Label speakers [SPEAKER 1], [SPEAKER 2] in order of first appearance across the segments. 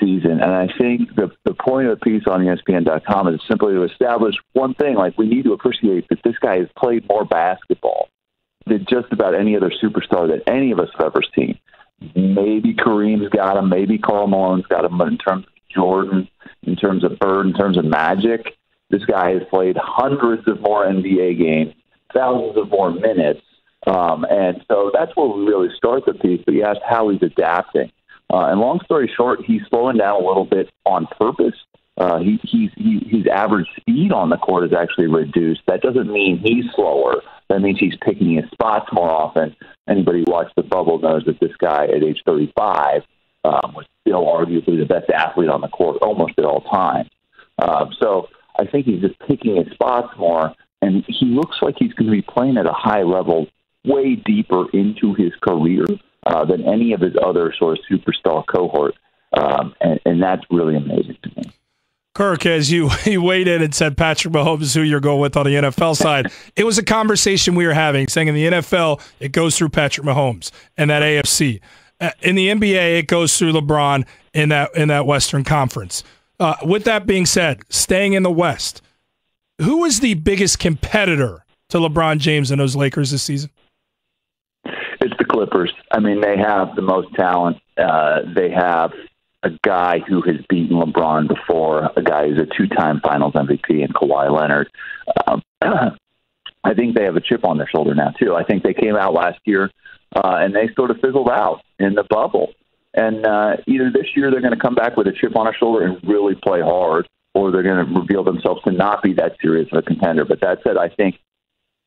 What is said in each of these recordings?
[SPEAKER 1] season. And I think the point of the piece on ESPN.com is simply to establish one thing, like we need to appreciate that this guy has played more basketball than just about any other superstar that any of us have ever seen. Maybe Kareem's got him, maybe Karl Malone's got him, but in terms of Jordan, in terms of Bird, in terms of Magic, this guy has played hundreds of more NBA games, thousands of more minutes. And so that's where we really start the piece. But you asked how he's adapting. And long story short, he's slowing down a little bit on purpose. His average speed on the court is actually reduced. That doesn't mean he's slower. That means he's picking his spots more often. Anybody who watched the bubble knows that this guy at age 35 was still arguably the best athlete on the court almost at all times. So I think he's just picking his spots more, and he looks like he's going to be playing at a high level way deeper into his career than any of his other sort of superstar cohort. And that's really amazing to me.
[SPEAKER 2] Kirk, as you weighed in and said Patrick Mahomes is who you're going with on the NFL side, it was a conversation we were having, saying in the NFL, it goes through Patrick Mahomes and that AFC. In the NBA, it goes through LeBron in that Western Conference. With that being said, staying in the West, who is the biggest competitor to LeBron James and those Lakers this season?
[SPEAKER 1] It's the Clippers. I mean, they have the most talent. They have a guy who has beaten LeBron before, a guy who's a two-time Finals MVP in Kawhi Leonard. I think they have a chip on their shoulder now, too. I think they came out last year, and they sort of fizzled out in the bubble. And either this year they're going to come back with a chip on their shoulder and really play hard, or they're going to reveal themselves to not be that serious of a contender. But that said, I think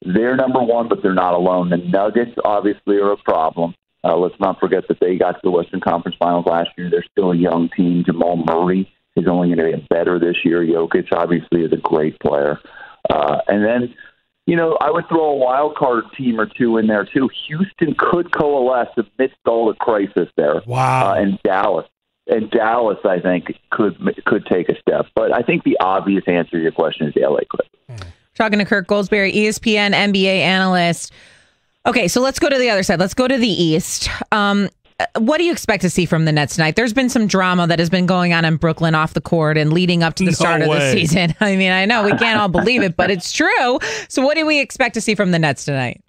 [SPEAKER 1] they're number one, but they're not alone. The Nuggets obviously are a problem. Let's not forget that they got to the Western Conference Finals last year. They're still a young team. Jamal Murray is only going to get better this year. Jokic obviously is a great player. And then, I would throw a wild card team or two in there too. Houston could coalesce amidst all the crisis there.
[SPEAKER 2] Wow.
[SPEAKER 1] And Dallas, I think, could take a step. But I think the obvious answer to your question is the LA Clippers.
[SPEAKER 3] Talking to Kirk Goldsberry, ESPN NBA analyst. Okay, so let's go to the other side. Let's go to the East. What do you expect to see from the Nets tonight? There's been some drama that has been going on in Brooklyn off the court and leading up to the start of the season. I mean, I know we can't all believe it, but it's true. So what do we expect to see from the Nets tonight?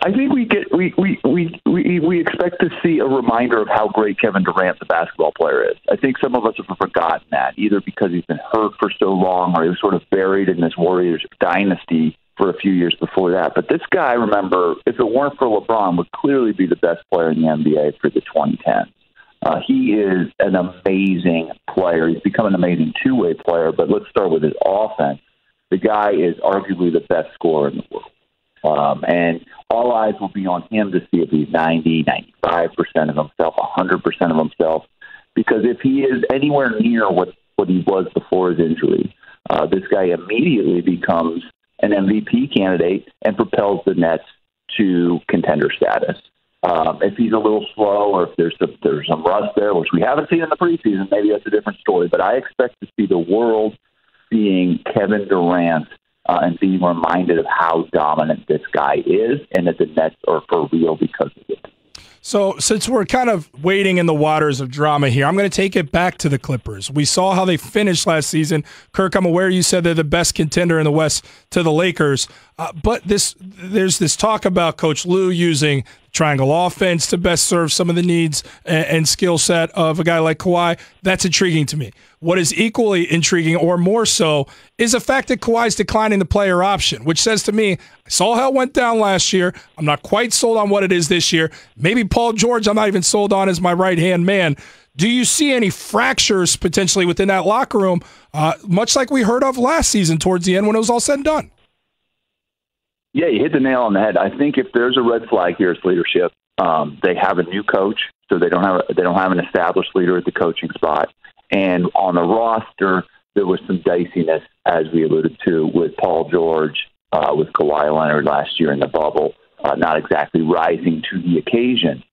[SPEAKER 1] I think we expect to see a reminder of how great Kevin Durant, the basketball player, is. I think some of us have forgotten that, either because he's been hurt for so long or he was sort of buried in this Warriors dynasty for a few years before that. But this guy, remember, if it weren't for LeBron, would clearly be the best player in the NBA for the 2010s. He is an amazing player. He's become an amazing two-way player, but let's start with his offense. The guy is arguably the best scorer in the world. And all eyes will be on him to see if he's 90, 95% of himself, 100% of himself. Because if he is anywhere near what he was before his injury, this guy immediately becomes an MVP candidate and propels the Nets to contender status. If he's a little slow or if there's some rust there, which we haven't seen in the preseason, maybe that's a different story. But I expect to see the world seeing Kevin Durant and being reminded of how dominant this guy is and that the Nets are for real because of it.
[SPEAKER 2] So since we're kind of wading in the waters of drama here, I'm going to take it back to the Clippers. We saw how they finished last season. Kirk, I'm aware you said they're the best contender in the West to the Lakers. But there's this talk about Coach Lue using triangle offense to best serve some of the needs and skill set of a guy like Kawhi. That's intriguing to me. What is equally intriguing, or more so, is the fact that Kawhi's declining the player option, which says to me, I saw how it went down last year. I'm not quite sold on what it is this year. Maybe Paul George, I'm not even sold on as my right-hand man. Do you see any fractures potentially within that locker room, much like we heard of last season towards the end when it was all said and done?
[SPEAKER 1] Yeah, you hit the nail on the head. I think if there's a red flag here, it's leadership. They have a new coach, so they don't have an established leader at the coaching spot. And on the roster, there was some diciness, as we alluded to, with Paul George, with Kawhi Leonard last year in the bubble, not exactly rising to the occasion.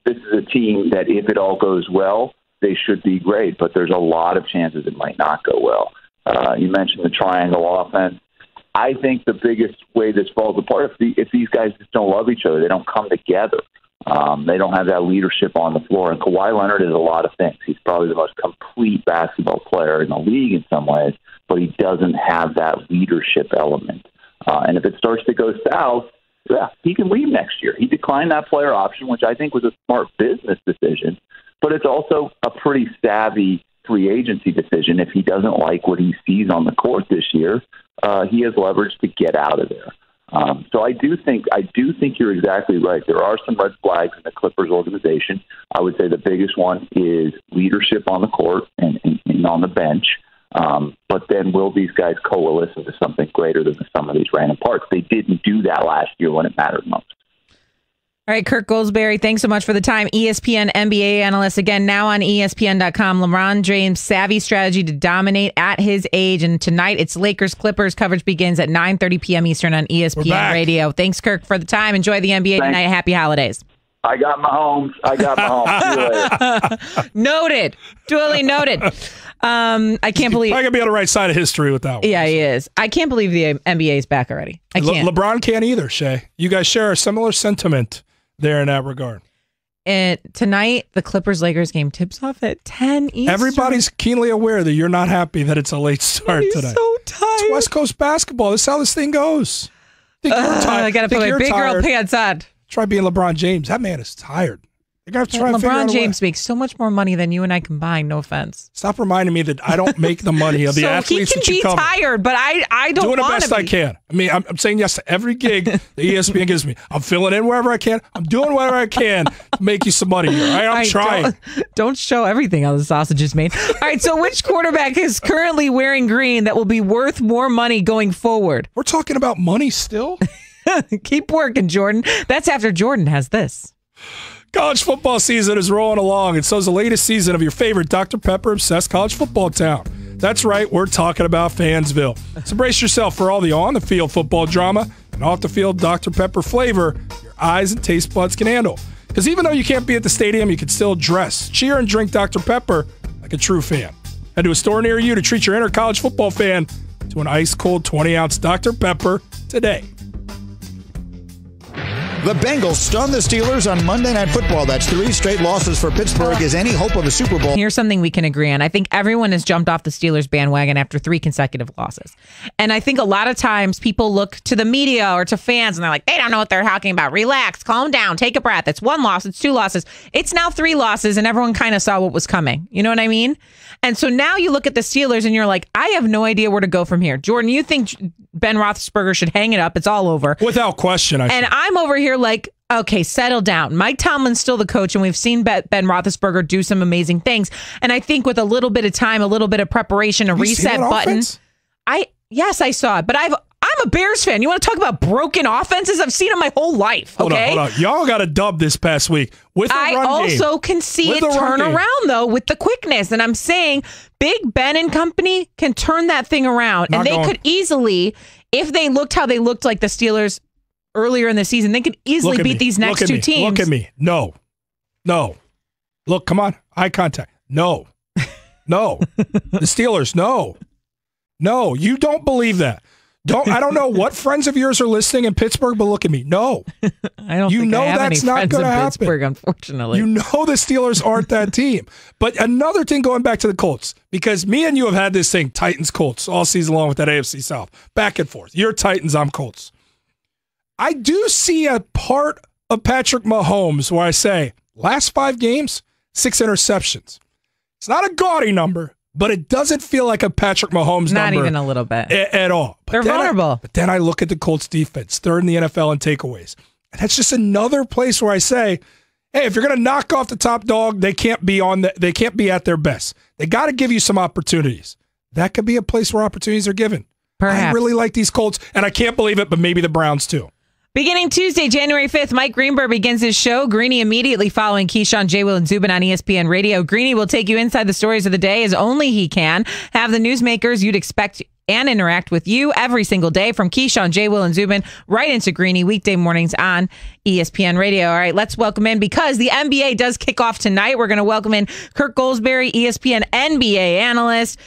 [SPEAKER 1] This is a team that, if it all goes well, they should be great, but there's a lot of chances it might not go well. You mentioned the triangle offense. I think the biggest way this falls apart if these guys just don't love each other, they don't come together. They don't have that leadership on the floor. And Kawhi Leonard is a lot of things. He's probably the most complete basketball player in the league in some ways, but he doesn't have that leadership element. And if it starts to go south, yeah, he can leave next year. He declined that player option, which I think was a smart business decision, but it's also a pretty savvy free agency decision. If he doesn't like what he sees on the court this year, he has leverage to get out of there. So I do think you're exactly right. There are some red flags in the Clippers organization. I would say the biggest one is leadership on the court and on the bench. But then will these guys coalesce into something greater than the sum of these random parts? They didn't do that last year when it mattered most.
[SPEAKER 3] All right, Kirk Goldsberry, thanks so much for the time. ESPN NBA analyst, again, now on ESPN.com. LeBron James' savvy strategy to dominate at his age. And tonight, it's Lakers-Clippers. Coverage begins at 9:30 p.m. Eastern on ESPN Radio. Thanks, Kirk, for the time. Enjoy the NBA tonight. Happy holidays.
[SPEAKER 1] I got my home. See you later.
[SPEAKER 3] Noted. Duly noted. I can't believe...
[SPEAKER 2] I can be on the right side of history with that one.
[SPEAKER 3] Yeah, he is. I can't believe the NBA is back already. I can't.
[SPEAKER 2] LeBron can't either, Shay. You guys share a similar sentiment there in that regard.
[SPEAKER 3] And tonight, the Clippers-Lakers game tips off at 10 Eastern.
[SPEAKER 2] Everybody's keenly aware that you're not happy that it's a late start today.
[SPEAKER 3] So tired.
[SPEAKER 2] It's West Coast basketball. This is how this thing goes.
[SPEAKER 3] I got to put my big girl pants on.
[SPEAKER 2] Try being LeBron James. That man is tired. You're gonna have to try and figure out
[SPEAKER 3] LeBron
[SPEAKER 2] a way.
[SPEAKER 3] James makes so much more money than you and I combined. No offense.
[SPEAKER 2] Stop reminding me that I don't make the money of the athletes that you cover.
[SPEAKER 3] He can be tired, but I don't
[SPEAKER 2] doing the
[SPEAKER 3] want
[SPEAKER 2] best
[SPEAKER 3] to
[SPEAKER 2] I can. I mean, I'm saying yes to every gig that ESPN gives me. I'm filling in wherever I can. I'm doing whatever I can to make you some money here. All right? I'm trying.
[SPEAKER 3] Don't show everything how the sausage is made. All right, so which quarterback is currently wearing green that will be worth more money going forward?
[SPEAKER 2] We're talking about money still?
[SPEAKER 3] Keep working, Jordan. That's after Jordan has this.
[SPEAKER 2] College football season is rolling along, and so is the latest season of your favorite Dr. Pepper-obsessed college football town. That's right, we're talking about Fansville. So brace yourself for all the on-the-field football drama and off-the-field Dr. Pepper flavor your eyes and taste buds can handle. Because even though you can't be at the stadium, you can still dress, cheer, and drink Dr. Pepper like a true fan. Head to a store near you to treat your inner college football fan to an ice-cold 20-ounce Dr. Pepper today.
[SPEAKER 4] The Bengals stunned the Steelers on Monday Night Football. That's 3 straight losses for Pittsburgh. Is any hope of a Super Bowl?
[SPEAKER 3] Here's something we can agree on. I think everyone has jumped off the Steelers bandwagon after 3 consecutive losses. And I think a lot of times people look to the media or to fans and they're like, they don't know what they're talking about. Relax, calm down, take a breath. It's 1 loss, it's 2 losses. It's now 3 losses, and everyone kind of saw what was coming. You know what I mean? And so now you look at the Steelers and you're like, I have no idea where to go from here. Jordan, you think Ben Roethlisberger should hang it up. It's all over.
[SPEAKER 2] Without question.
[SPEAKER 3] And I'm over here like, okay, settle down. Mike Tomlin's still the coach, and we've seen Ben Roethlisberger do some amazing things. And I think with a little bit of time, a little bit of preparation, a reset button. Yes, I saw it. But I'm a Bears fan. You want to talk about broken offenses? I've seen it my whole life. Okay,
[SPEAKER 2] hold on. Y'all got a dub this past week with the run game. I
[SPEAKER 3] also can see it turn around though with the quickness. And I'm saying Big Ben and company can turn that thing around, and they could easily, if they looked how they looked like the Steelers earlier in the season, they could easily beat these next 2 teams.
[SPEAKER 2] Look at me. No. Look, come on. Eye contact. No. The Steelers, no. You don't believe that. I don't know what friends of yours are listening in Pittsburgh, but look at me. No.
[SPEAKER 3] I don't think I have any friends in Pittsburgh, unfortunately.
[SPEAKER 2] You know the Steelers aren't that team. But another thing, going back to the Colts, because me and you have had this thing, Titans-Colts, all season long with that AFC South. Back and forth. You're Titans, I'm Colts. I do see a part of Patrick Mahomes where I say, last 5 games, 6 interceptions. It's not a gaudy number, but it doesn't feel like a Patrick Mahomes number.
[SPEAKER 3] Not even a little bit.
[SPEAKER 2] At all.
[SPEAKER 3] They're vulnerable.
[SPEAKER 2] But then I look at the Colts defense, 3rd in the NFL in takeaways. And that's just another place where I say, hey, if you're going to knock off the top dog, they can't be at their best. They got to give you some opportunities. That could be a place where opportunities are given.
[SPEAKER 3] Perhaps.
[SPEAKER 2] I really like these Colts, and I can't believe it, but maybe the Browns too.
[SPEAKER 3] Beginning Tuesday, January 5th, Mike Greenberg begins his show. Greeny immediately following Keyshawn, J. Will, and Zubin on ESPN Radio. Greeny will take you inside the stories of the day as only he can. Have the newsmakers you'd expect and interact with you every single day from Keyshawn, J. Will, and Zubin right into Greeny weekday mornings on ESPN Radio. All right, let's welcome in, because the NBA does kick off tonight. We're going to welcome in Kirk Goldsberry, ESPN NBA analyst.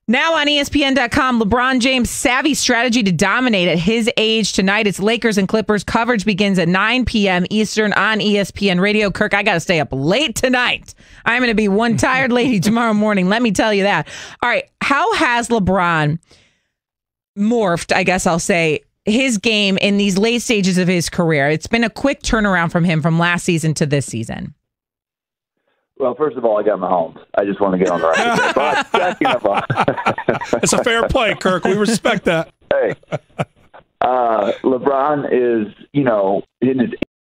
[SPEAKER 3] Now on ESPN.com, LeBron James' savvy strategy to dominate at his age tonight. It's Lakers and Clippers. Coverage begins at 9 p.m. Eastern on ESPN Radio. Kirk, I got to stay up late tonight. I'm going to be one tired lady tomorrow morning. Let me tell you that. All right. How has LeBron morphed, I guess I'll say, his game in these late stages of his career? It's been a quick turnaround from him from last season to this season.
[SPEAKER 1] Well, first of all, I got Mahomes. I just want to get on the record. But second of all,
[SPEAKER 2] it's a fair play, Kirk. We respect that.
[SPEAKER 1] Hey, LeBron is, in his